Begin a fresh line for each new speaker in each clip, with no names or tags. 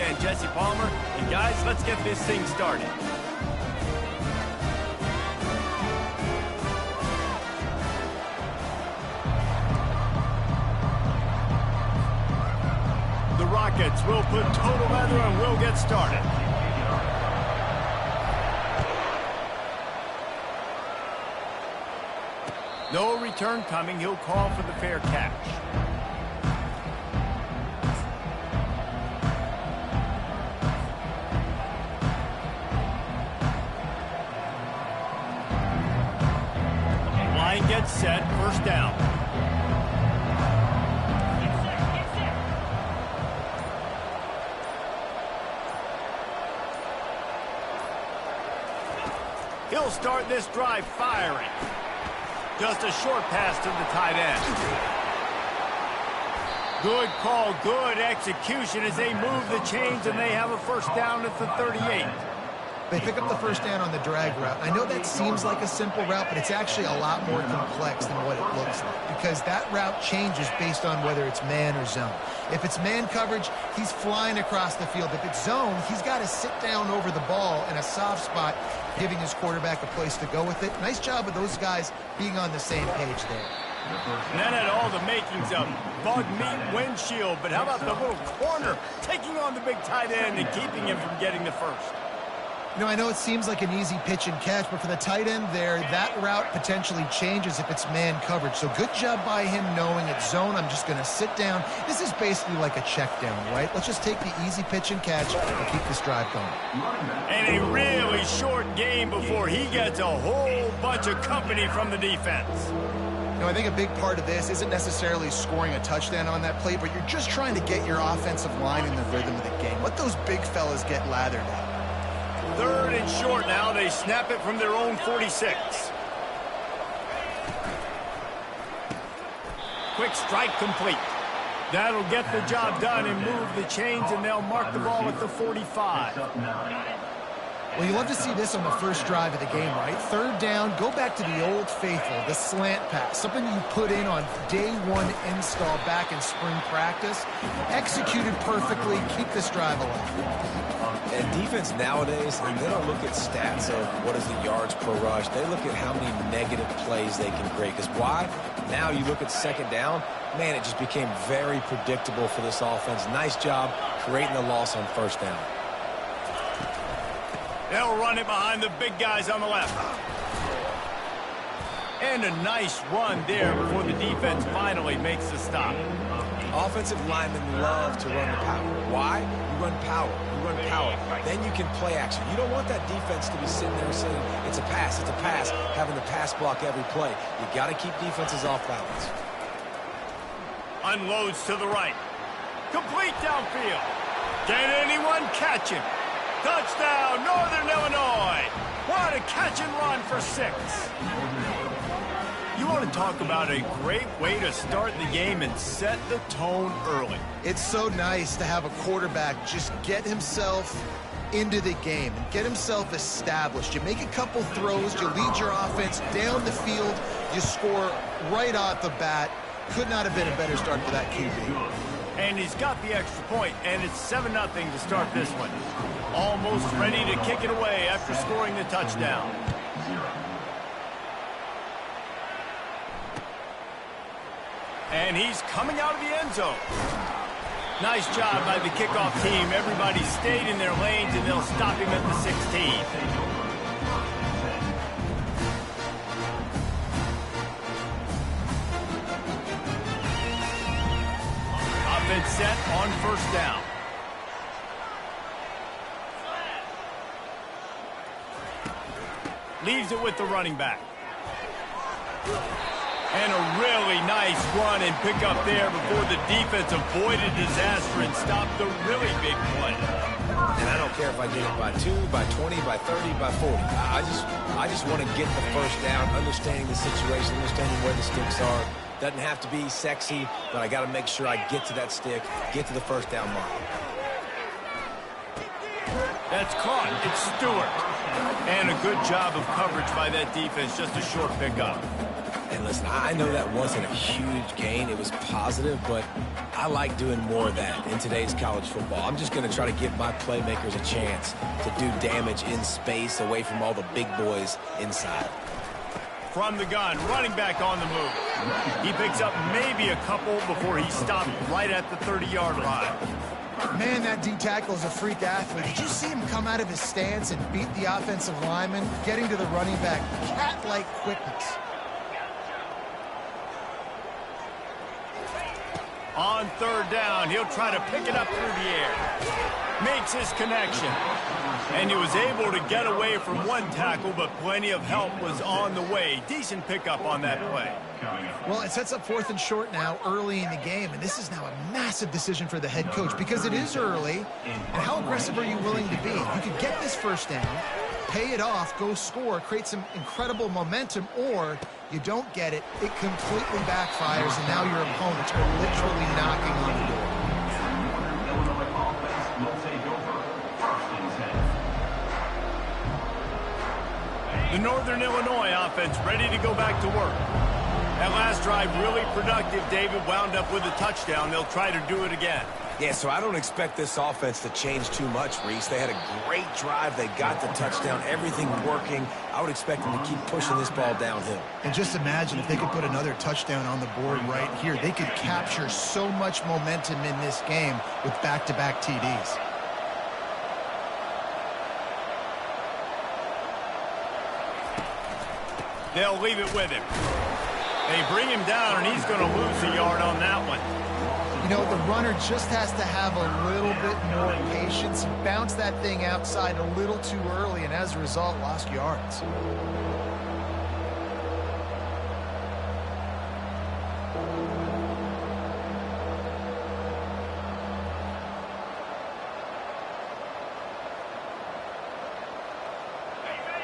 and Jesse Palmer. And guys, let's get this thing started. The Rockets will put total weather and we'll get started. No return coming. He'll call for the fair catch. Line gets set. First down. He'll start this drive firing. Just a short pass to the tight end. Good call, good execution as they move the chains and they have a first down at the 38.
They pick up the first down on the drag route. I know that seems like a simple route, but it's actually a lot more complex than what it looks like because that route changes based on whether it's man or zone. If it's man coverage, he's flying across the field. If it's zone, he's got to sit down over the ball in a soft spot, giving his quarterback a place to go with it. Nice job of those guys being on the same page there.
And that had all the makings of bug meat windshield, but how about the little corner taking on the big tight end and keeping him from getting the first?
You know, I know it seems like an easy pitch and catch, but for the tight end there, that route potentially changes if it's man coverage. So good job by him knowing it's zone. I'm just going to sit down. This is basically like a check down, right? Let's just take the easy pitch and catch and keep this drive going.
And a really short game before he gets a whole bunch of company from the defense.
You know, I think a big part of this isn't necessarily scoring a touchdown on that play, but you're just trying to get your offensive line in the rhythm of the game. Let those big fellas get lathered out.
Third and short now. They snap it from their own 46. Quick strike complete. That'll get the job done and move the chains, and they'll mark the ball at the 45.
Well, you love to see this on the first drive of the game, right? Third down, go back to the old faithful, the slant pass, something you put in on day one install back in spring practice. Executed perfectly, keep this drive alive.
And defense nowadays, they don't look at stats of what is the yards per rush. They look at how many negative plays they can create. Because why? Now you look at second down, man, it just became very predictable for this offense. Nice job creating the loss on first down.
They'll run it behind the big guys on the left. And a nice run there before the defense finally makes the stop.
Offensive linemen love to run the power. Why? You run power. You run power. Then you can play action. You don't want that defense to be sitting there saying, it's a pass, having the pass block every play. You got to keep defenses off balance.
Unloads to the right. Complete downfield. Can anyone catch him? Touchdown, Northern Illinois. What a catch and run for 6. You want to talk about a great way to start the game and set the tone early.
It's so nice to have a quarterback just get himself into the game and get himself established. You make a couple throws, you lead your offense down the field, you score right off the bat. Could not have been a better start for that QB.
And he's got the extra point, and it's 7-0 to start this one. Almost ready to kick it away after scoring the touchdown. And he's coming out of the end zone. Nice job by the kickoff team. Everybody stayed in their lanes, and they'll stop him at the 16. Offense set on first down. Leaves it with the running back. And a really nice run and pick up there before the defense avoided disaster and stopped the really big play.
And I don't care if I get it by 2, by 20, by 30, by 40. I just want to get the first down, understanding the situation, understanding where the sticks are. Doesn't have to be sexy, but I got to make sure I get to that stick, get to the first down mark.
That's caught. It's Stewart. And a good job of coverage by that defense, just a short pickup.
And And listen, I know that wasn't a huge gain. It was positive, but I like doing more of that in today's college football. I'm just going to try to give my playmakers a chance to do damage in space away from all the big boys inside.
From the gun, running back on the move. He picks up maybe a couple before he stopped right at the 30-yard line.
Man, that D tackle is a freak athlete. Did you see him come out of his stance and beat the offensive lineman, getting to the running back, cat-like quickness?
On third down, he'll try to pick it up through the air. Makes his connection. And he was able to get away from one tackle, but plenty of help was on the way. Decent pickup on that play.
Well, it sets up 4th and short now early in the game, and this is now a massive decision for the head coach because it is early. And how aggressive are you willing to be? You could get this first down, pay it off, go score, create some incredible momentum, or you don't get it, it completely backfires, and now your opponents are literally knocking on the door.
The Northern Illinois offense ready to go back to work. That last drive really productive. David wound up with a touchdown. They'll try to do it again.
Yeah, so I don't expect this offense to change too much, Reese. They had a great drive. They got the touchdown. Everything working. I would expect them to keep pushing this ball downhill.
And just imagine if they could put another touchdown on the board right here. They could capture so much momentum in this game with back-to-back TDs.
They'll leave it with him. They bring him down, and he's going to lose a yard on that one.
You know, the runner just has to have a little bit more patience. He bounced that thing outside a little too early, and as a result, lost yards.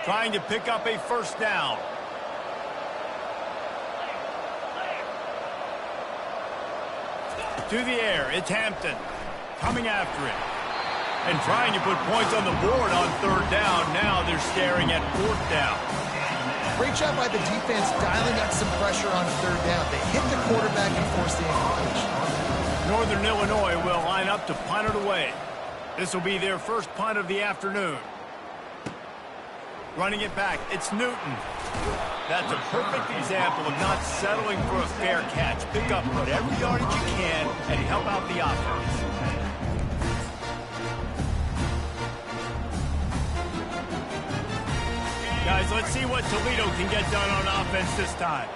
Trying to pick up a first down. To the air, it's Hampton coming after it and trying to put points on the board on third down. Now they're staring at 4th down.
Great job by the defense dialing up some pressure on third down. They hit the quarterback and forced the incompletion.
Northern Illinois will line up to punt it away. This will be their first punt of the afternoon. Running it back, it's Newton. That's a perfect example of not settling for a fair catch. Pick up whatever yardage you can and help out the offense. Guys, let's see what Toledo can get done on offense this time.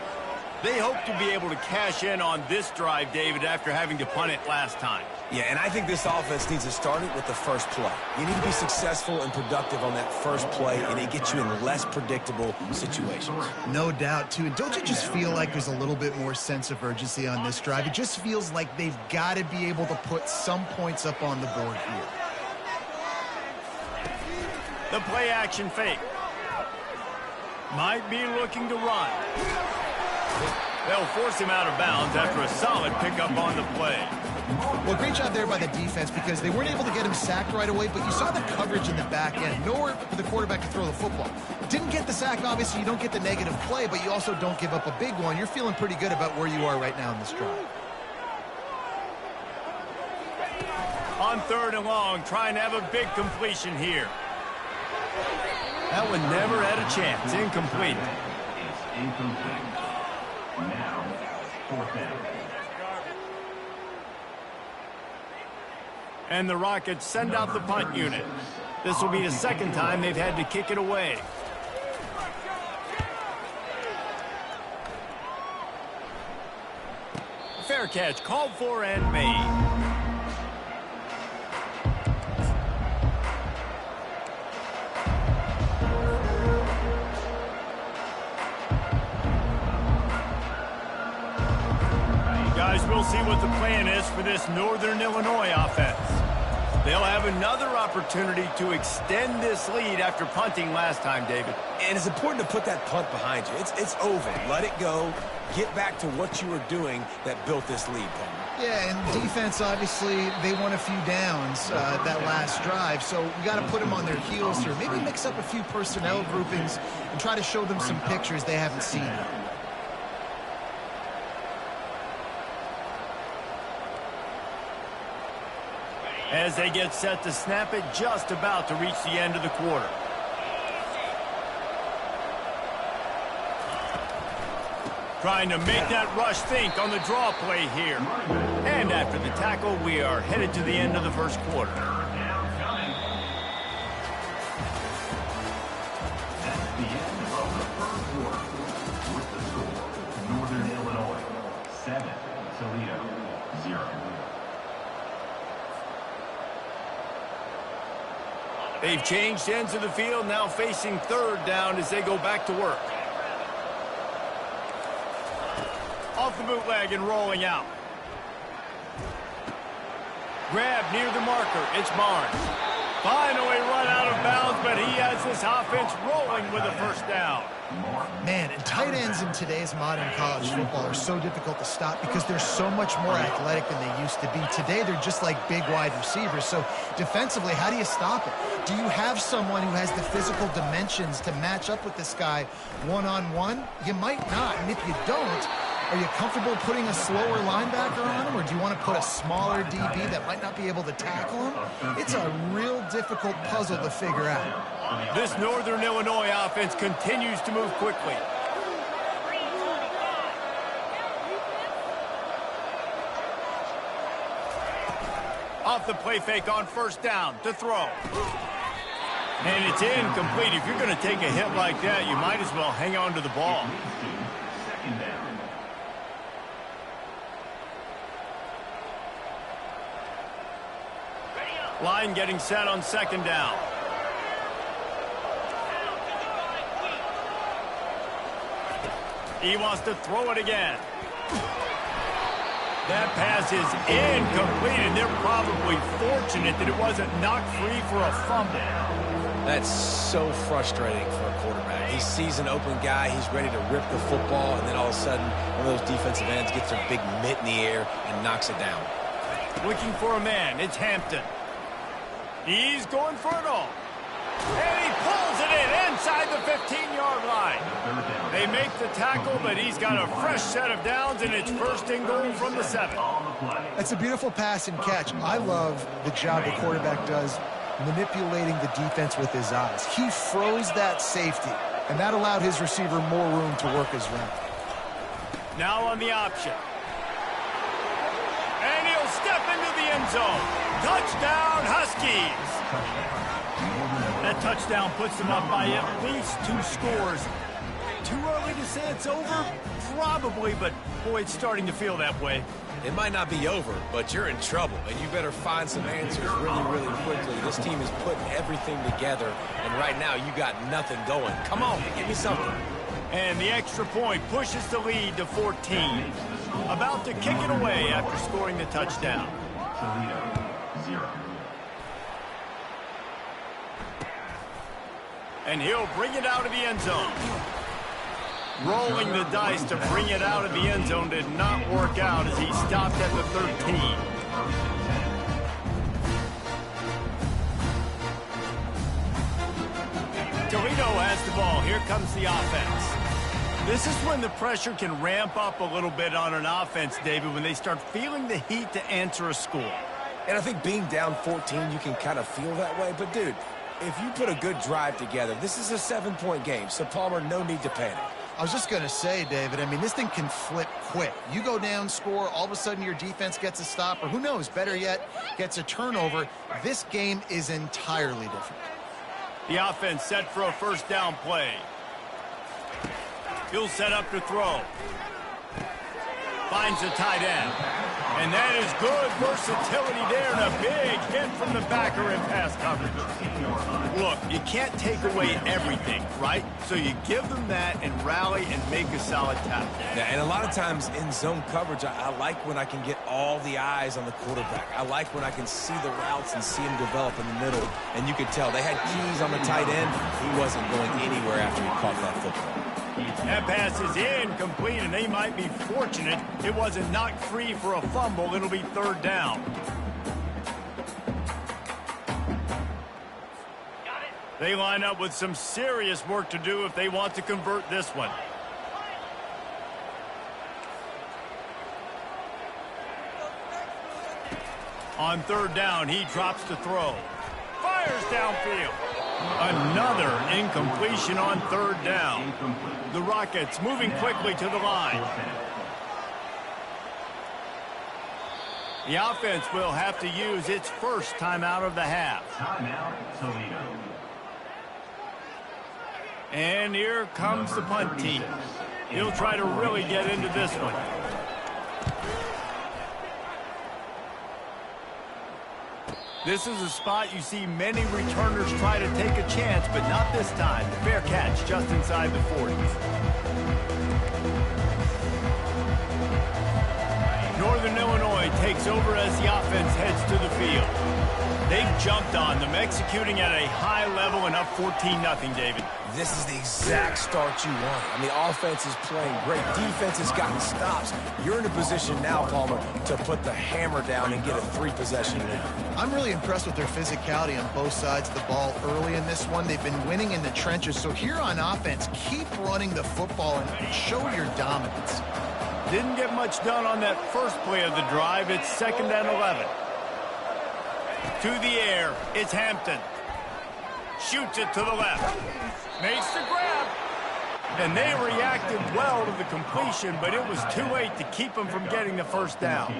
They hope to be able to cash in on this drive, David, after having to punt it last time.
Yeah, and I think this offense needs to start it with the first play. You need to be successful and productive on that first play, and it gets you in less predictable situations.
No doubt, too. And don't you just feel like there's a little bit more sense of urgency on this drive? It just feels like they've got to be able to put some points up on the board here.
The play action fake. Might be looking to run. They'll force him out of bounds after a solid pickup on the play.
Well, great job there by the defense because they weren't able to get him sacked right away, but you saw the coverage in the back end. Nowhere for the quarterback to throw the football. Didn't get the sack, obviously. You don't get the negative play, but you also don't give up a big one. You're feeling pretty good about where you are right now in this drive.
On third and long, trying to have a big completion here. That one never had a chance. Incomplete.
It's incomplete. Now, 4th down.
And the Rockets send out the punt unit. This will be the second time they've had to kick it away. Fair catch called for and made. Guys, we'll see what the plan is for this Northern Illinois offense. They'll have another opportunity to extend this lead after punting last time, David.
And it's important to put that punt behind you. It's over. Let it go. Get back to what you were doing that built this lead, Palmer.
Yeah, and defense, obviously, they won a few downs that last drive, so we got to put them on their heels here. Maybe mix up a few personnel groupings and try to show them some pictures they haven't seen.
as they get set to snap it, just about to reach the end of the quarter. Trying to make that rush think on the draw play here. And after the tackle, we are headed to the end of the first quarter.
That's the end of the first quarter. With the score, Northern Illinois 7, Toledo 0.
They've changed ends of the field, now facing third down as they go back to work. Off the bootleg and rolling out. Grab near the marker. It's Barnes. Finally run out of bounds, but he has this offense rolling with a first down.
Man, and tight ends in today's modern college football are so difficult to stop because they're so much more athletic than they used to be. Today, they're just like big wide receivers. So defensively, how do you stop it? Do you have someone who has the physical dimensions to match up with this guy one-on-one? You might not, and if you don't, are you comfortable putting a slower linebacker on him, or do you want to put a smaller DB that might not be able to tackle him? It's a real difficult puzzle to figure out.
This Northern Illinois offense continues to move quickly. Off the play fake on first down to throw. And it's incomplete. If you're going to take a hit like that, you might as well hang on to the ball.
Second down.
Line getting set on second down. He wants to throw it again. That pass is incomplete, and they're probably fortunate that it wasn't knocked free for a fumble.
That's so frustrating for a quarterback. He sees an open guy, he's ready to rip the football, and then all of a sudden, one of those defensive ends gets their big mitt in the air and knocks it down.
Looking for a man. It's Hampton. He's going for it all. And he pulls it in inside the 15-yard line. They make the tackle, but he's got a fresh set of downs, and it's first and goal from the 7.
That's a beautiful pass and catch. I love the job the quarterback does manipulating the defense with his eyes. He froze that safety, and that allowed his receiver more room to work his route.
Now on the option. And he'll step into the end zone. Touchdown, Huskies. That touchdown puts them up by at least 2 scores. Too early to say it's over? Probably, but boy, it's starting to feel that way.
It might not be over, but you're in trouble, and you better find some answers really, really quickly. This team is putting everything together, and right now you got nothing going. Come on, give me something.
And the extra point pushes the lead to 14. About to kick it away after scoring the touchdown.
Toledo 0.
And he'll bring it out of the end zone. Rolling the dice to bring it out of the end zone did not work out as he stopped at the 13. Toledo has the ball. Here comes the offense. This is when the pressure can ramp up a little bit on an offense, David, when they start feeling the heat to answer a score.
And I think being down 14, you can kind of feel that way. But, dude, if you put a good drive together, this is a 7-point game. So, Palmer, no need to panic.
I was just going to say, David, I mean, this thing can flip quick. You go down, score, all of a sudden your defense gets a stop, or who knows, better yet, gets a turnover. This game is entirely different.
The offense set for a first down play. He'll set up to throw. Finds a tight end. And that is good versatility there, and a big hit from the backer in pass coverage. Look, you can't take away everything, right? So you give them that and rally and make a solid tackle.
Yeah, and a lot of times in zone coverage, I like when I can get all the eyes on the quarterback. I like when I can see the routes and see him develop in the middle. And you could tell they had keys on the tight end. He wasn't going anywhere after he caught that football.
That pass is incomplete, and they might be fortunate it wasn't knocked free for a fumble. It'll be third down. They line up with some serious work to do if they want to convert this one. On third down, he drops to throw. Fires downfield. Another incompletion on third down. The Rockets moving quickly to the line. The offense will have to use its first timeout of the half.
Timeout, Toledo.
And here comes the punt team. He'll try to really get into this one. This is a spot you see many returners try to take a chance, but not this time. Fair catch just inside the 40s. Northern Illinois takes over as the offense heads to the field. They've jumped on them, executing at a high level and up 14-0, David.
This is the exact start you want. I mean, offense is playing great. Defense has gotten stops. You're in a position now, Palmer, to put the hammer down and get a 3-possession lead.
I'm really impressed with their physicality on both sides of the ball early in this one. They've been winning in the trenches. So here on offense, keep running the football and show your dominance.
Didn't get much done on that first play of the drive. It's 2nd and 11. To the air, it's Hampton. Shoots it to the left. Makes the grab. And they reacted well to the completion, but it was too late to keep them from getting the first down.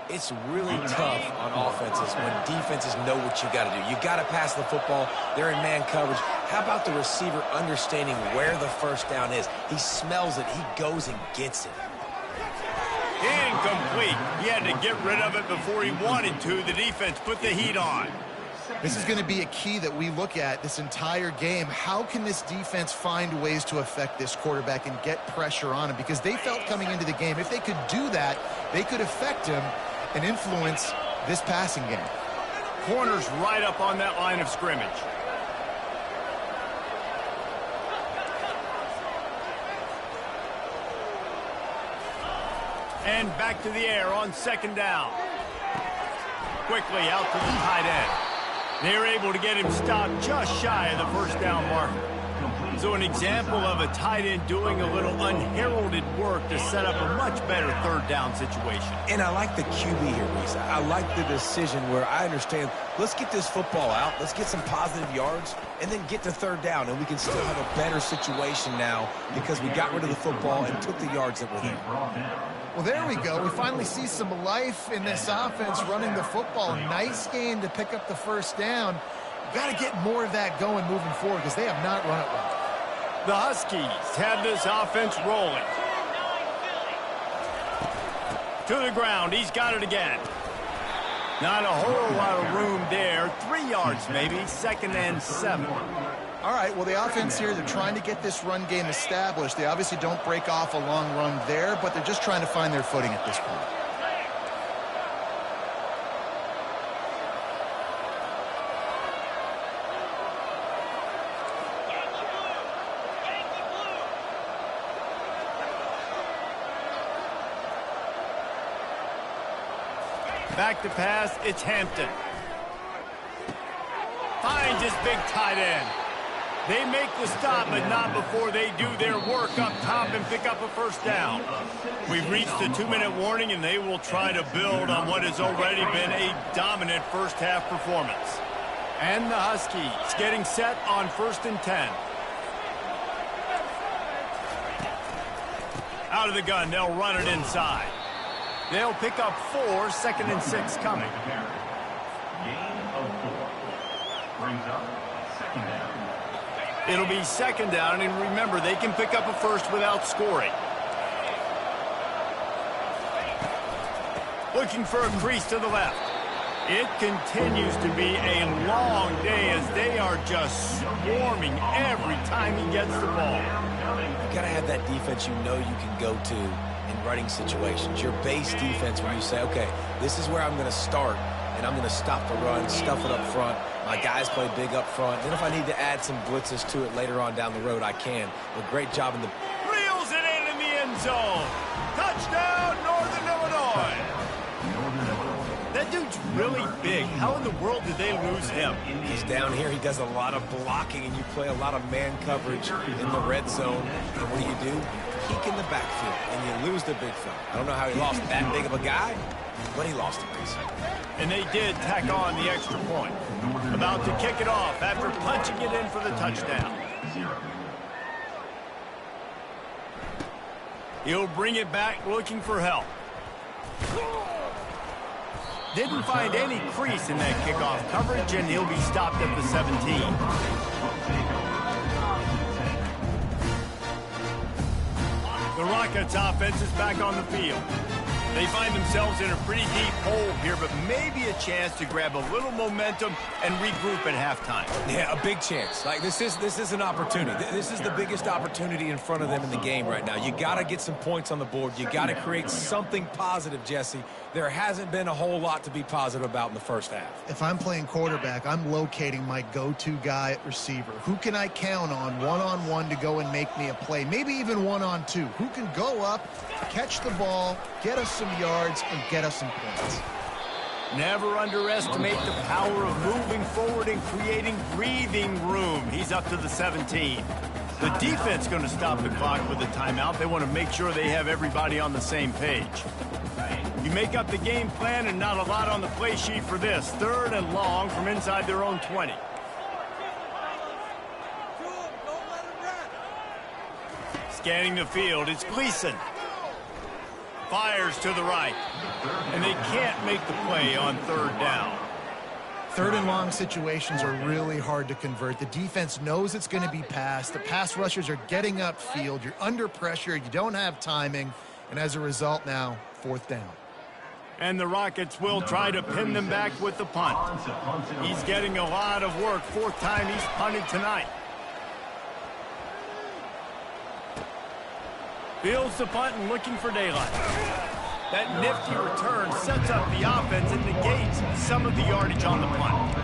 It's really tough on offenses when defenses know what you got to do. You got to pass the football. They're in man coverage. How about the receiver understanding where the first down is? He smells it. He goes and gets it.
Incomplete. He had to get rid of it before he wanted to. The defense put the heat on.
This is going to be a key that we look at this entire game. How can this defense find ways to affect this quarterback and get pressure on him? Because they felt coming into the game, if they could do that, they could affect him and influence this passing game.
Corners right up on that line of scrimmage. And back to the air on 2nd down. Quickly out to the tight end. They're able to get him stopped just shy of the first down marker. So an example of a tight end doing a little unheralded work to set up a much better third down situation.
And I like the QB here, Reese. I like the decision where I understand, let's get this football out, let's get some positive yards, and then get to third down, and we can still have a better situation now because we got rid of the football and took the yards that were there.
Well, there we go. We finally see some life in this offense running the football. Nice game to pick up the first down. Got to get more of that going moving forward because they have not run it well.
The Huskies have this offense rolling. To the ground. He's got it again. Not a whole lot of room there. 3 yards maybe. 2nd and 7.
All right, well, the offense here, they're trying to get this run game established. They obviously don't break off a long run there, but they're just trying to find their footing at this point.
Back to pass, it's Hampton. Finds his big tight end. They make the stop, but not before they do their work up top and pick up a first down. We've reached the 2-minute warning, and they will try to build on what has already been a dominant first-half performance. And the Huskies getting set on 1st and 10. Out of the gun, they'll run it inside. They'll pick up 4, 2nd and 6 coming.
Gain of 4. Brings up 2nd down.
It'll be 2nd down, and remember, they can pick up a first without scoring. Looking for a crease to the left. It continues to be a long day as they are just swarming every time he gets the ball.
You got to have that defense you know you can go to in running situations. Your base defense when you say, okay, this is where I'm going to start, and I'm going to stop the run, stuff it up front. My guys play big up front. Then if I need to add some blitzes to it later on down the road, I can. But great job in the...
Reels it in the end zone. Touchdown, Northern Illinois. That dude's really big. How in the world did they lose him?
He's down here. He does a lot of blocking, and you play a lot of man coverage in the red zone. And what do? peek in the backfield, and you lose the big fella. I don't know how he lost that big of a guy, but he lost a race.
And they did tack on the extra point. About to kick it off after punching it in for the touchdown. He'll bring it back looking for help. Didn't find any crease in that kickoff coverage, and he'll be stopped at the 17. The Rockets offense is back on the field. They find themselves in a pretty deep hole here, but maybe a chance to grab a little momentum and regroup at halftime.
Yeah, a big chance. Like, this is an opportunity. This is the biggest opportunity in front of them in the game right now. You got to get some points on the board. You got to create something positive, Jesse. There hasn't been a whole lot to be positive about in the first half.
If I'm playing quarterback, I'm locating my go-to guy at receiver. Who can I count on one-on-one to go and make me a play? Maybe even one-on-two. Who can go up, catch the ball, get us some yards, and get us some points?
Never underestimate the power of moving forward and creating breathing room. He's up to the 17. The defense going to stop the clock with a timeout. They want to make sure they have everybody on the same page. You make up the game plan and not a lot on the play sheet for this. 3rd and long from inside their own 20. Scanning the field, it's Gleason. Fires to the right. And they can't make the play on 3rd down.
3rd and long situations are really hard to convert. The defense knows it's going to be passed. The pass rushers are getting upfield. You're under pressure. You don't have timing. And as a result now, 4th down.
And the Rockets will try to pin them back with the punt. He's getting a lot of work. 4th time he's punted tonight. Fields the punt and looking for daylight. That nifty return sets up the offense and negates some of the yardage on the punt.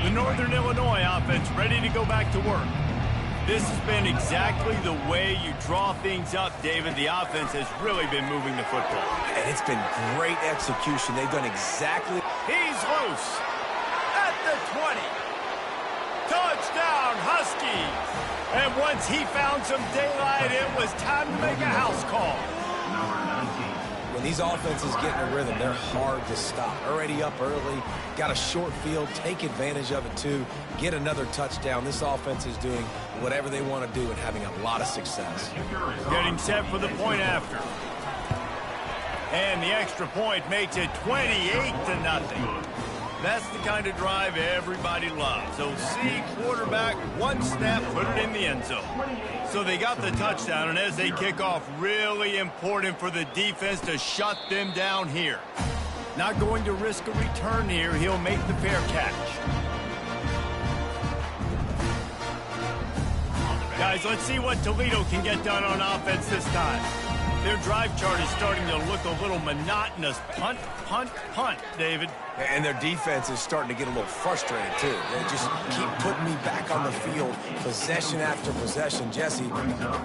The Northern Illinois offense ready to go back to work. This has been exactly the way you draw things up, David. The offense has really been moving the football.
And it's been great execution. They've done exactly.
He's loose at the 20. Touchdown, Huskies. And once he found some daylight, it was time to make a house call.
When these offenses get in a rhythm, they're hard to stop. Already up early, got a short field, take advantage of it too, get another touchdown. This offense is doing whatever they want to do and having a lot of success.
Getting set for the point after. And the extra point makes it 28-0. That's the kind of drive everybody loves. So see quarterback, one snap, put it in the end zone. So they got the touchdown, and as they kick off, really important for the defense to shut them down here. Not going to risk a return here. He'll make the fair catch. Guys, let's see what Toledo can get done on offense this time. Their drive chart is starting to look a little monotonous. Punt, punt, punt, David.
And their defense is starting to get a little frustrated, too. They just keep putting me back on the field, possession after possession. Jesse,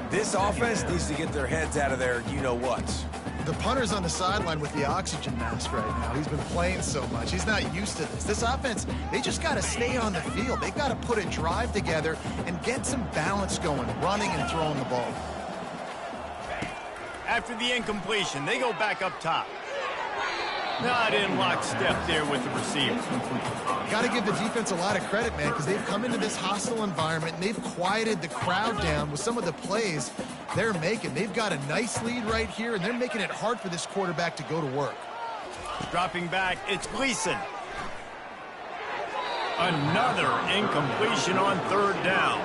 this offense needs to get their heads out of their you-know-whats.
The punter's on the sideline with the oxygen mask right now. He's been playing so much. He's not used to this. This offense, they just got to stay on the field. They've got to put a drive together and get some balance going, running and throwing the ball.
After the incompletion, they go back up top. Not in lockstep there with the receiver.
Got to give the defense a lot of credit, man, because they've come into this hostile environment and they've quieted the crowd down with some of the plays they're making. They've got a nice lead right here, and they're making it hard for this quarterback to go to work.
Dropping back, it's Gleason. Another incompletion on 3rd down.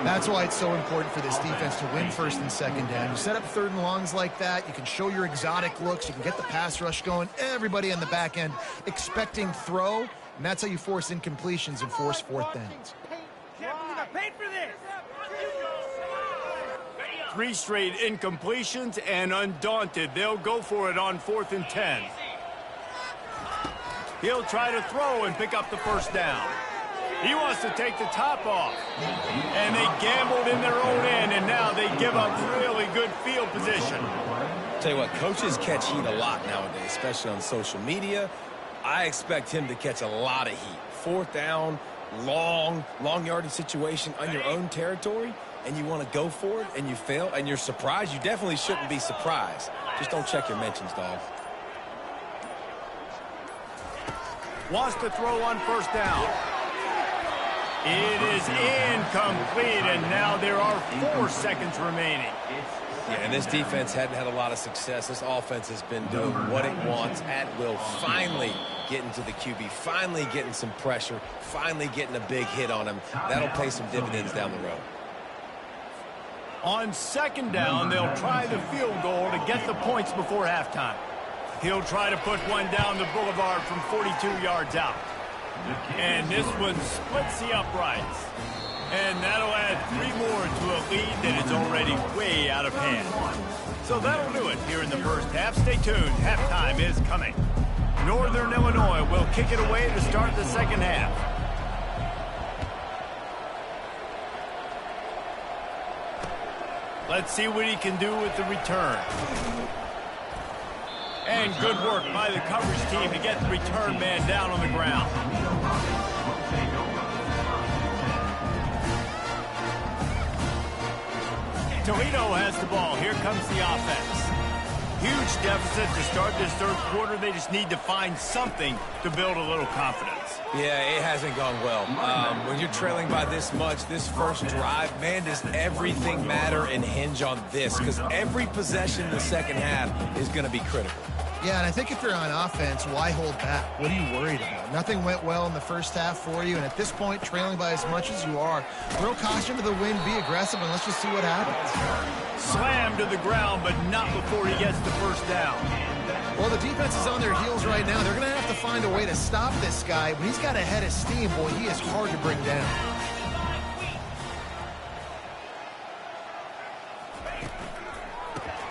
That's why it's so important for this defense to win 1st and 2nd down. You set up 3rd and longs like that, you can show your exotic looks, you can get the pass rush going, everybody on the back end expecting throw, and that's how you force incompletions and force 4th downs.
3 straight incompletions, and undaunted, they'll go for it on 4th and 10. He'll try to throw and pick up the 1st down. He wants to take the top off. And they gambled in their own end, and now they give up really good field position.
Tell you what, coaches catch heat a lot nowadays, especially on social media. I expect him to catch a lot of heat. Fourth down, long yardage situation on your own territory, and you want to go for it, and you fail, and you're surprised. You definitely shouldn't be surprised. Just don't check your mentions, dog.
Wants to throw on first down. It is incomplete, and now there are 4 seconds remaining.
Yeah, and this defense hadn't had a lot of success. This offense has been doing what it wants at will. Finally getting to the QB, finally getting some pressure, finally getting a big hit on him. That'll pay some dividends down the road.
On second down, they'll try the field goal to get the points before halftime. He'll try to put one down the boulevard from 42 yards out. And this one splits the uprights. And that'll add 3 more to a lead that is already way out of hand. So that'll do it here in the first half. Stay tuned. Halftime is coming. Northern Illinois will kick it away to start the second half. Let's see what he can do with the return. And good work by the coverage team to get the return man down on the ground. Toledo has the ball. Here comes the offense. Huge deficit to start this third quarter. They just need to find something to build a little confidence.
Yeah, it hasn't gone well. When you're trailing by this much, this first drive, man, does everything matter and hinge on this? Because every possession in the second half is going to be critical.
Yeah, and I think if you're on offense, why hold back? What are you worried about? Nothing went well in the first half for you, and at this point, trailing by as much as you are, throw caution to the wind, be aggressive, and let's just see what happens.
Slammed to the ground, but not before he gets the first down.
Well, the defense is on their heels right now. They're going to have to find a way to stop this guy. When he's got a head of steam, boy, he is hard to bring down.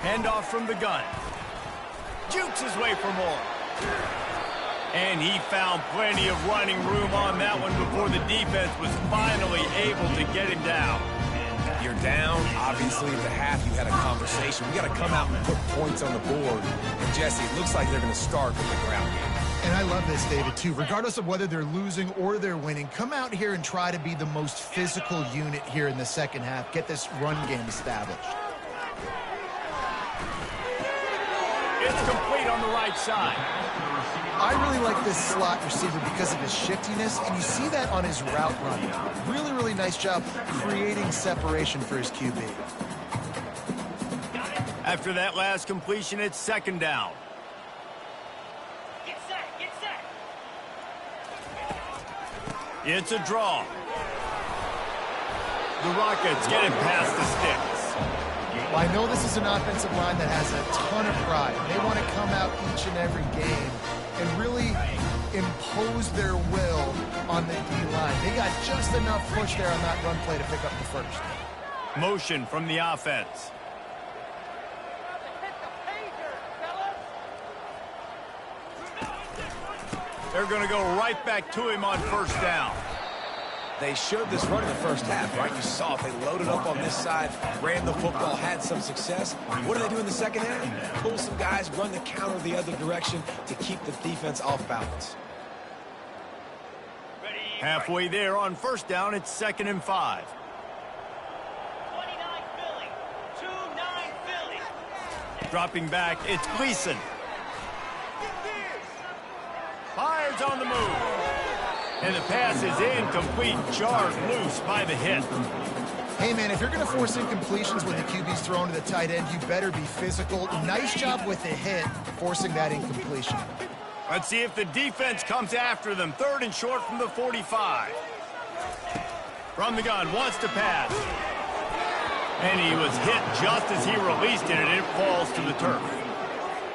Handoff from the gun. Jukes his way for more. And he found plenty of running room on that one before the defense was finally able to get him down.
You're down. Obviously, at the half, you had a conversation. We got to come out and put points on the board. And, Jesse, it looks like they're going to start with the ground game.
And I love this, David, too. Regardless of whether they're losing or they're winning, come out here and try to be the most physical unit here in the second half. Get this run game established.
It's complete on the right side.
I really like this slot receiver because of his shiftiness, and you see that on his route running. Really, really nice job creating separation for his QB.
After that last completion, it's second down.
Get set, get set.
It's a draw. The Rockets get it past the sticks.
Well, I know this is an offensive line that has a ton of pride. They want to come out each and every game and really impose their will on the D-line. They got just enough push there on that run play to pick up the first.
Motion from the offense. They're going to go right back to him on first down.
They showed this run in the first half, right? You saw it. They loaded up on this side, ran the football, had some success. What do they do in the second half? Pull some guys, run the counter the other direction to keep the defense off balance.
Halfway there on first down, it's 2nd and 5.
29 Philly. 2-9 Philly.
Dropping back, it's Gleason. Fires on the move. And the pass is incomplete, jarred loose by the hit.
Hey, man, if you're going to force incompletions when the QB's thrown to the tight end, you better be physical. Nice job with the hit, forcing that incompletion.
Let's see if the defense comes after them. 3rd and short from the 45. From the gun, wants to pass. And he was hit just as he released it, and it falls to the turf.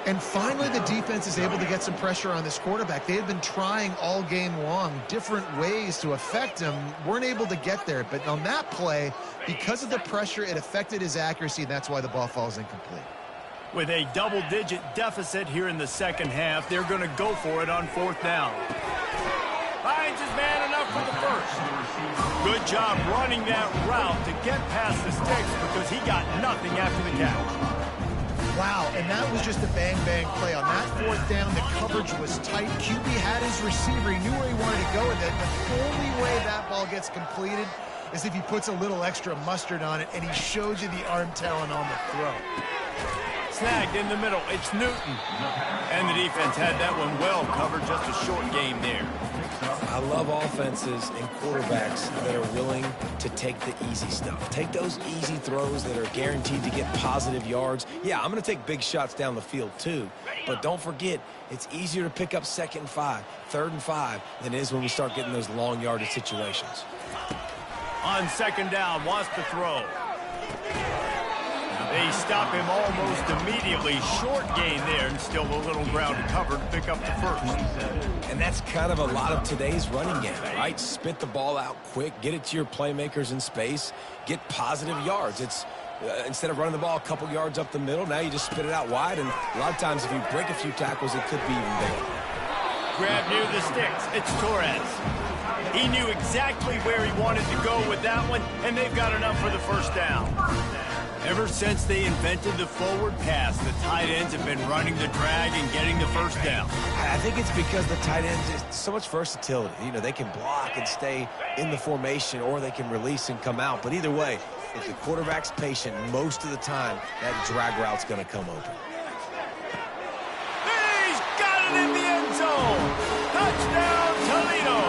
And finally, the defense is able to get some pressure on this quarterback. They had been trying all game long different ways to affect him, weren't able to get there. But on that play, because of the pressure, it affected his accuracy, and that's why the ball falls incomplete.
With a double-digit deficit here in the second half, they're going to go for it on 4th down. Finds his man enough for the first. Good job running that route to get past the sticks because he got nothing after the catch.
Wow, and that was just a bang-bang play. On that fourth down, the coverage was tight. QB had his receiver. He knew where he wanted to go with it. The only way that ball gets completed is if he puts a little extra mustard on it, and he shows you the arm talent on the throw.
Snagged in the middle. It's Newton. And the defense had that one well covered. Just a short game there.
I love offenses and quarterbacks that are willing to take the easy stuff. Take those easy throws that are guaranteed to get positive yards. Yeah, I'm going to take big shots down the field too. But don't forget, it's easier to pick up 2nd and 5, 3rd and 5 than it is when we start getting those long yardage situations.
On 2nd down, wants to throw. They stop him almost immediately. Short gain there, and still a little ground to cover to pick up the first.
And that's kind of a lot of today's running game, right? Spit the ball out quick, get it to your playmakers in space, get positive yards. It's instead of running the ball a couple yards up the middle, now you just spit it out wide, and a lot of times if you break a few tackles, it could be even bigger.
Grab near the sticks. It's Torres. He knew exactly where he wanted to go with that one, and they've got enough for the first down. Ever since they invented the forward pass, the tight ends have been running the drag and getting the first down.
I think it's because the tight ends is so much versatility. You know, they can block and stay in the formation, or they can release and come out. But either way, if the quarterback's patient, most of the time, that drag route's going to come open.
He's got it in the end zone. Touchdown, Toledo.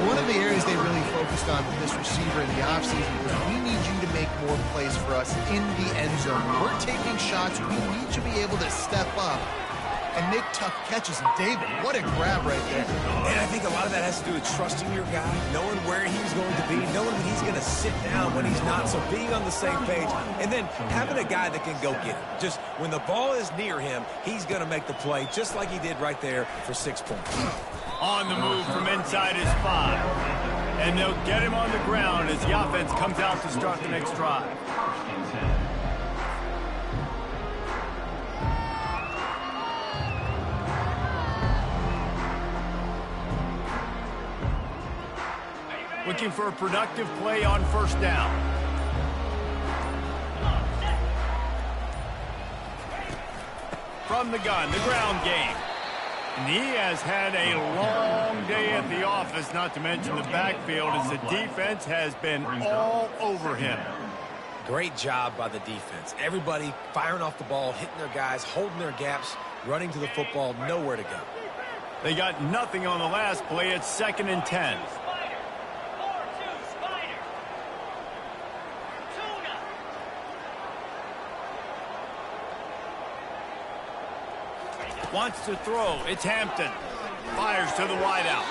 One of the areas they really focused on with this receiver in the offseason was, we need you to make more plays for us in the end zone. We're taking shots. We need you to be able to step up and make tough catches. And David, what a grab right there.
And I think a lot of that has to do with trusting your guy, knowing where he's going to be, knowing when he's going to sit down, when he's not, so being on the same page, and then having a guy that can go get it. Just when the ball is near him, he's going to make the play, just like he did right there for 6 points.
On the move from inside his 5. And they'll get him on the ground as the offense comes out to start the next drive. Looking for a productive play on 1st down. From the gun, the ground game. And he has had a long day at the office, not to mention the backfield, as the defense has been all over him.
Great job by the defense. Everybody firing off the ball, hitting their guys, holding their gaps, running to the football, nowhere to go.
They got nothing on the last play. It's 2nd and 10. Wants to throw. It's Hampton. Fires to the wideout.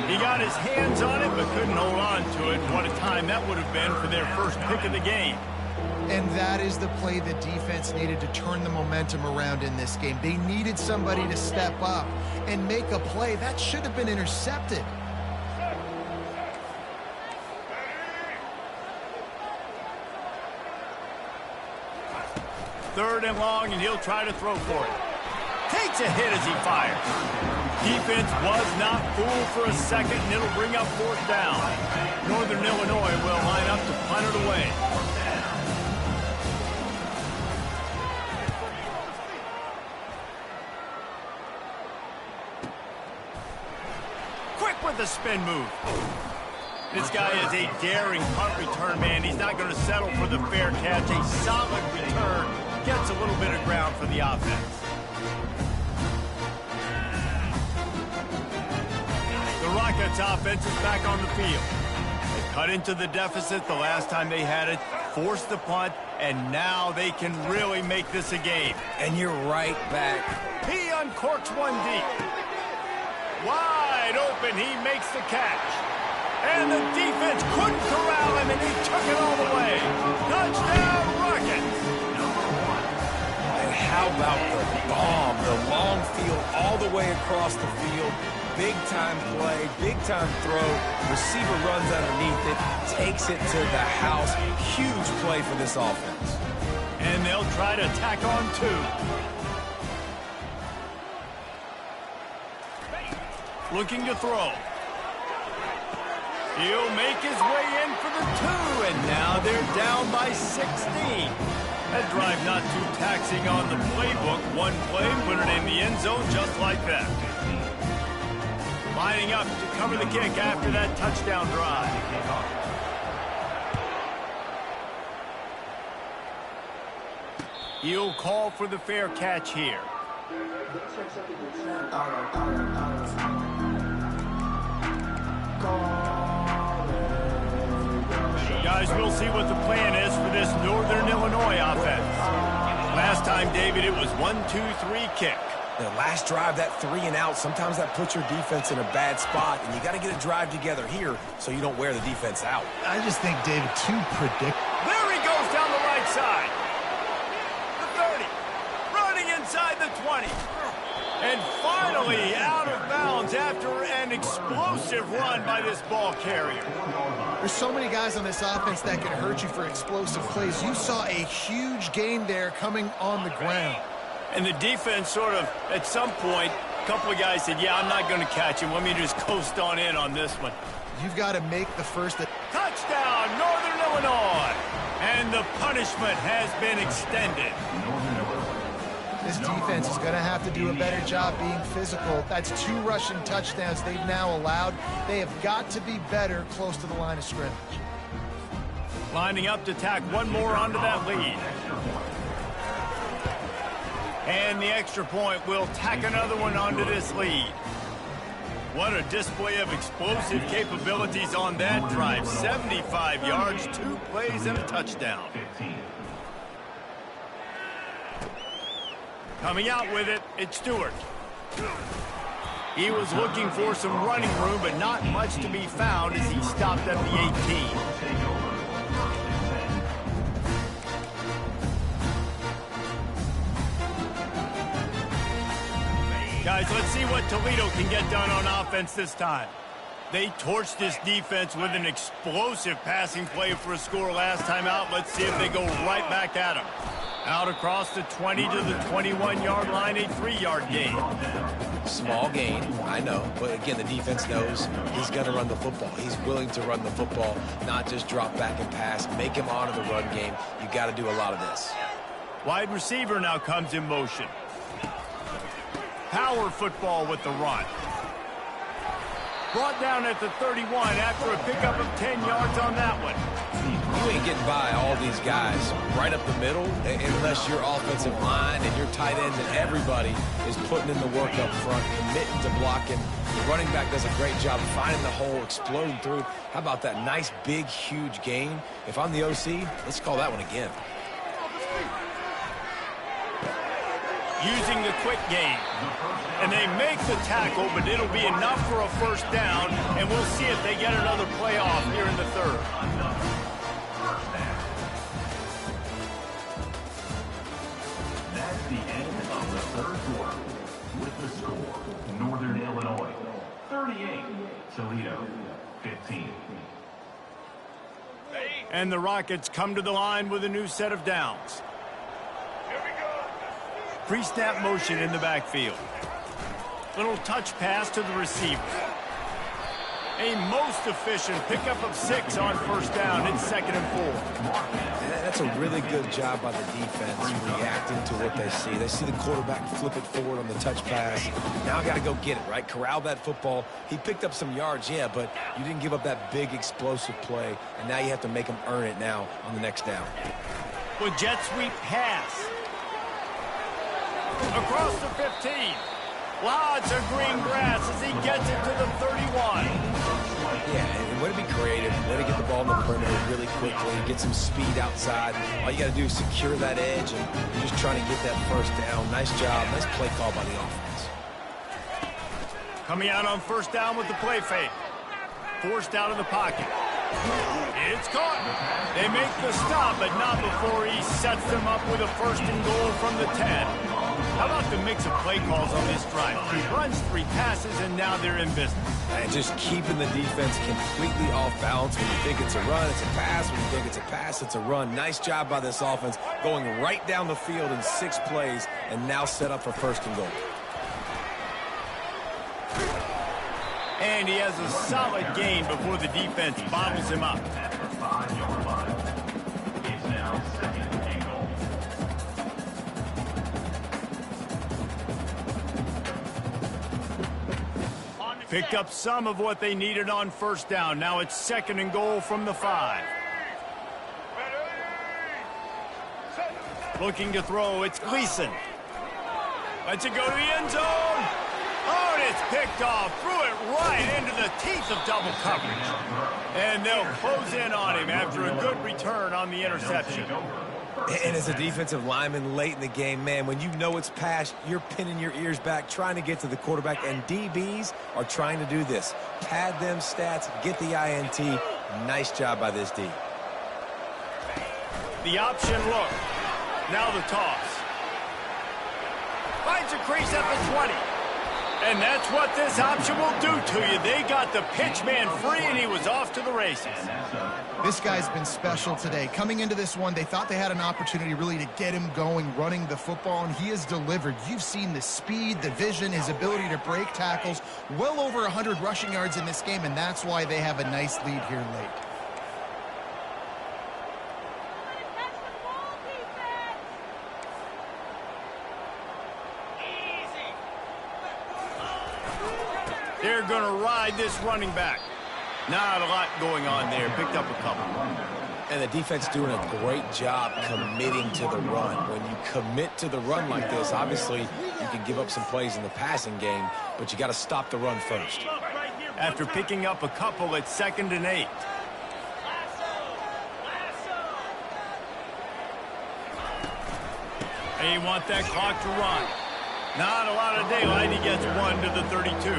He got his hands on it, but couldn't hold on to it. What a time that would have been for their first pick of the game.
And that is the play the defense needed to turn the momentum around in this game. They needed somebody to step up and make a play. That should have been intercepted.
Third and long, and he'll try to throw for it. Takes a hit as he fires. Defense was not fooled for a second, and it'll bring up 4th down. Northern Illinois will line up to punt it away. Quick with the spin move. This guy is a daring punt return man. He's not going to settle for the fair catch. A solid return. Gets a little bit of ground for the offense. The Rockets offense is back on the field. They cut into the deficit the last time they had it, forced the punt, and now they can really make this a game.
And you're right back.
He uncorks one deep. Wide open, he makes the catch. And the defense couldn't corral him, and he took it all the way. Touchdown, Rockets!
And how about the bomb, the long field all the way across the field. Big-time play, big-time throw. Receiver runs underneath it, takes it to the house. Huge play for this offense.
And they'll try to tack on 2. Looking to throw. He'll make his way in for the 2, and now they're down by 16. That drive not too taxing on the playbook. One play, put it in the end zone just like that. Lining up to cover the kick after that touchdown drive. He'll call for the fair catch here. Guys, we'll see what the plan is for this Northern Illinois offense. Last time, David, it was 1-2-3 kick.
The last drive, that 3 and out, sometimes that puts your defense in a bad spot, and you got to get a drive together here so you don't wear the defense out.
I just think, David, too predictable.
There he goes down the right side. The 30, running inside the 20. And finally out of bounds after an explosive run by this ball carrier.
There's so many guys on this offense that can hurt you for explosive plays. You saw a huge gain there coming on the ground.
And the defense sort of, at some point, a couple of guys said, yeah, I'm not going to catch him. Let me just coast on in on this one.
You've got to make the first.
Touchdown, Northern Illinois. And the punishment has been extended.
This defense is going to have to do a better job being physical. That's 2 rushing touchdowns they've now allowed. They have got to be better close to the line of scrimmage.
Lining up to tack one more onto that lead. And the extra point will tack another one onto this lead. What a display of explosive capabilities on that drive. 75 yards, 2 plays, and a touchdown. Coming out with it, it's Stewart. He was looking for some running room, but not much to be found as he stopped at the 18. Guys, let's see what Toledo can get done on offense this time. They torched this defense with an explosive passing play for a score last time out. Let's see if they go right back at him. Out across the 20 to the 21-yard line, a 3-yard gain.
Small gain, I know. But again, the defense knows he's going to run the football. He's willing to run the football, not just drop back and pass. Make him honor the run game. You got to do a lot of this.
Wide receiver now comes in motion. Power football with the run. Brought down at the 31 after a pickup of 10 yards on that one.
You ain't getting by all these guys right up the middle unless your offensive line and your tight ends and everybody is putting in the work up front, committing to blocking. The running back does a great job finding the hole, exploding through. How about that nice, big, huge gain? If I'm the OC, let's call that one again.
Using the quick game. And they make the tackle, but it'll be enough for a first down, and we'll see if they get another play off here in the third.
That's the end of the third quarter. With the score, Northern Illinois 38, Toledo 15.
And the Rockets come to the line with a new set of downs. Pre-snap motion in the backfield. Little touch pass to the receiver. A most efficient pickup of 6 on first down. It's 2nd and 4.
That's a really good job by the defense reacting to what they see. They see the quarterback flip it forward on the touch pass. Now I got to go get it, right? Corral that football. He picked up some yards, yeah, but you didn't give up that big explosive play, and now you have to make him earn it now on the next down.
With jet sweep pass. Across the 15. Lots of green grass as he gets it to the 31.
Yeah, and way to be creative. Way to get the ball in the perimeter really quickly. Get some speed outside. All you got to do is secure that edge, and you're just trying to get that first down. Nice job. Nice play call by the offense.
Coming out on first down with the play fake. Forced out of the pocket. It's caught. They make the stop, but not before he sets them up with a 1st and goal from the 10. How about the mix of play calls on this drive? 3 runs, 3 passes, and now they're in business.
And just keeping the defense completely off balance. When you think it's a run, it's a pass. When you think it's a pass, it's a run. Nice job by this offense, going right down the field in 6 plays, and now set up for 1st and goal.
And he has a solid gain before the defense bottles him up.
At the 5-yard line. It's now 2nd and goal.
Picked up some of what they needed on first down. Now it's 2nd and goal from the 5. Looking to throw, it's Gleason. Lets it go to the end zone. Oh, and it's picked off. Threw it right into the teeth of double coverage. And they'll close in on him after a good return on the interception.
And as a defensive lineman late in the game, man, when you know it's pass, you're pinning your ears back, trying to get to the quarterback, and DBs are trying to do this. Pad them stats, get the INT. Nice job by this D.
The option look. Now the toss. Finds a crease at the 20. And that's what this option will do to you. They got the pitch man free, and he was off to the races.
This guy's been special today. Coming into this one, they thought they had an opportunity really to get him going, running the football, and he has delivered. You've seen the speed, the vision, his ability to break tackles. Well over 100 rushing yards in this game, and that's why they have a nice lead here late.
They're going to ride this running back. Not a lot going on there. Picked up a couple.
And the defense doing a great job committing to the run. When you commit to the run like this, obviously you can give up some plays in the passing game, but you got to stop the run first.
After picking up a couple, it's 2nd and 8. They want that clock to run. Not a lot of daylight. He gets 1 to the 32.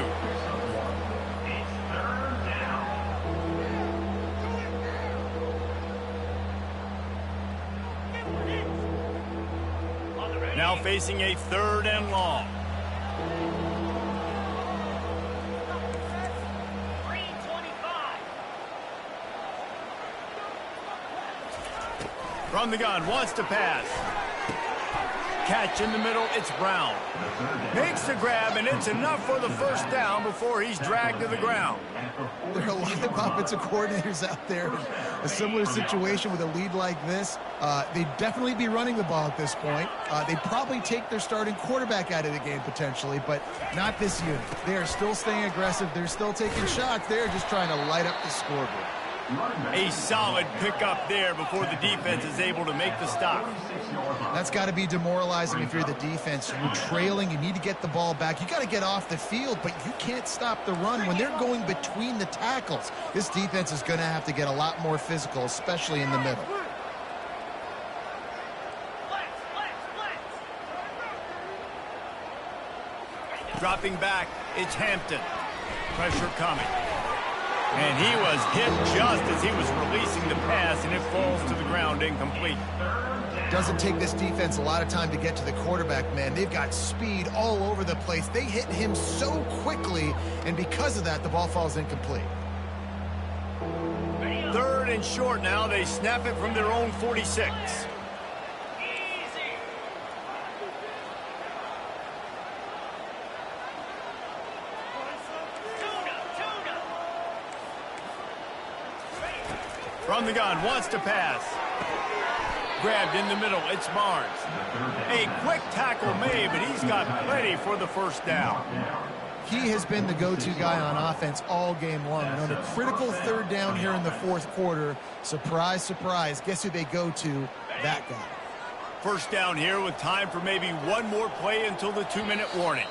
Now facing a 3rd and long. From the gun, wants to pass. Catch in the middle, it's Brown. Makes the grab, and it's enough for the first down before he's dragged to the ground.
There are a lot of offensive coordinators out there in a similar situation with a lead like this. They'd definitely be running the ball at this point. They'd probably take their starting quarterback out of the game potentially, but not this unit. They are still staying aggressive. They're still taking shots. They're just trying to light up the scoreboard.
A solid pickup there before the defense is able to make the stop.
That's got to be demoralizing if you're the defense. You're trailing. You need to get the ball back. You got to get off the field, but you can't stop the run when they're going between the tackles. This defense is going to have to get a lot more physical, especially in the middle.
Dropping back, it's Hampton. Pressure coming. And he was hit just as he was releasing the pass, and it falls to the ground incomplete.
Doesn't take this defense a lot of time to get to the quarterback, man. They've got speed all over the place. They hit him so quickly, and because of that, the ball falls incomplete.
3rd and short now. They snap it from their own 46. From the gun, wants to pass. Grabbed in the middle, it's Barnes. A quick tackle made, but he's got plenty for the first down.
He has been the go-to guy on offense all game long. And on a critical 3rd down here in the 4th quarter, surprise, surprise, guess who they go to? That guy.
First down here with time for maybe one more play until the 2-minute warning.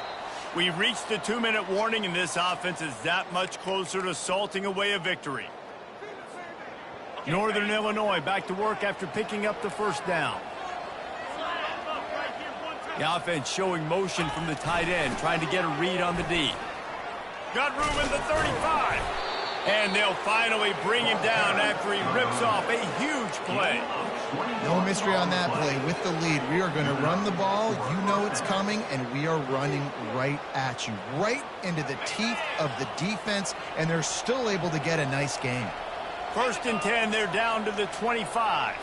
We've reached the 2-minute warning, and this offense is that much closer to salting away a victory. Northern Illinois back to work after picking up the first down. The offense showing motion from the tight end, trying to get a read on the D. Got room in the 35. And they'll finally bring him down after he rips off a huge play.
No mystery on that play. With the lead, we are going to run the ball. You know it's coming, and we are running right at you, right into the teeth of the defense, and they're still able to get a nice gain.
1st and 10, they're down to the 25.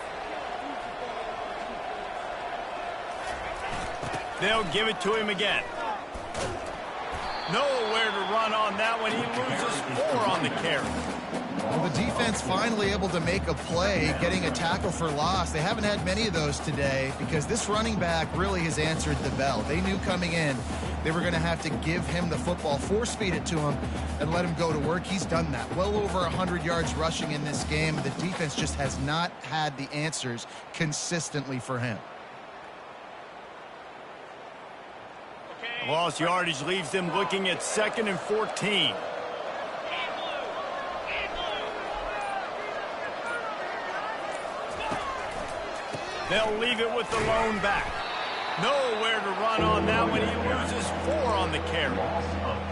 They'll give it to him again. Nowhere to run on that one. He loses 4 on the carry.
Well, the defense finally able to make a play, getting a tackle for loss. They haven't had many of those today because this running back really has answered the bell. They knew coming in they were going to have to give him the football, force feed it to him, and let him go to work. He's done that. Well over 100 yards rushing in this game. The defense just has not had the answers consistently for him.
Lost yardage leaves them looking at 2nd and 14. They'll leave it with the lone back. Nowhere to run on that one. He loses 4 on the carry.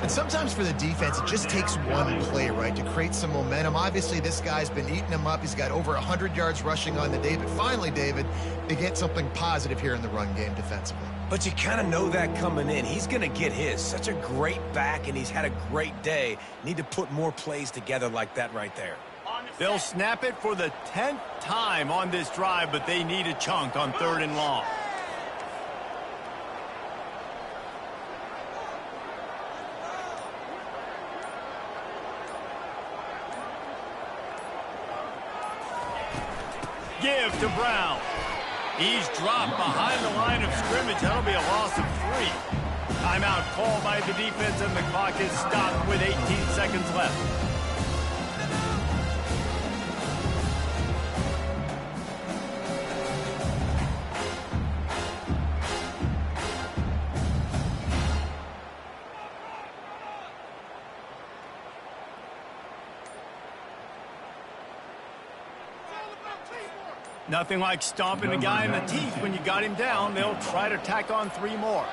And sometimes for the defense, it just takes one play, right, to create some momentum. Obviously, this guy's been eating him up. He's got over 100 yards rushing on the day. But finally, David, they get something positive here in the run game defensively.
But you kind of know that coming in. He's going to get his. Such a great back, and he's had a great day. Need to put more plays together like that right there.
They'll snap it for the 10th time on this drive, but they need a chunk on 3rd and long. Give to Brown. He's dropped behind the line of scrimmage. That'll be a loss of 3. Timeout called by the defense, and the clock is stopped with 18 seconds left. Nothing like stomping a guy in the teeth when you got him down. They'll try to tack on 3 more.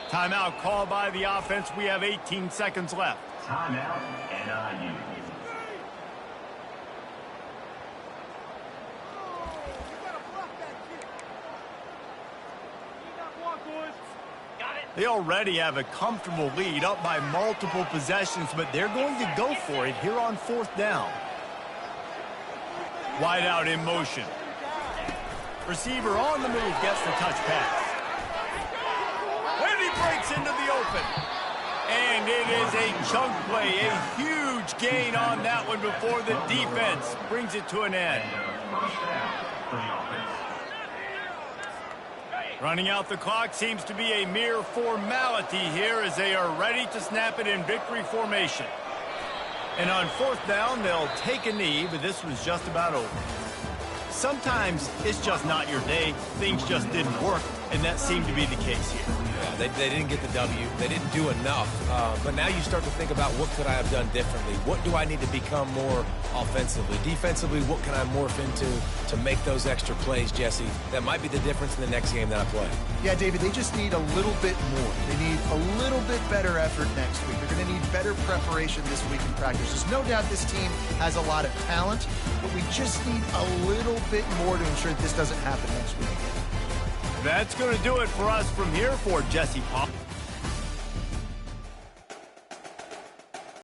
Timeout called by the offense. We have 18 seconds left.
Timeout, NIU.
They already have a comfortable lead, up by multiple possessions, but they're going to go for it here on 4th down. Wide out in motion. Receiver on the move gets the touch pass. And he breaks into the open. And it is a chunk play, a huge gain on that one before the defense brings it to an end.
First down for the offense.
Running out the clock seems to be a mere formality here as they are ready to snap it in victory formation. And on 4th down, they'll take a knee, but this was just about over. Sometimes it's just not your day. Things just didn't work, and that seemed to be the case here.
Yeah, they didn't get the W. They didn't do enough. But now you start to think about what could I have done differently? What do I need to become more offensively? Defensively, what can I morph into to make those extra plays, Jesse? That might be the difference in the next game that I play.
Yeah, David, they just need a little bit more. They need a little bit better effort next week. They're going to need better preparation this week in practice. There's no doubt this team has a lot of talent, but we just need a little bit more to ensure that this doesn't happen next week again.
That's going to do it for us from here for Jesse Paul.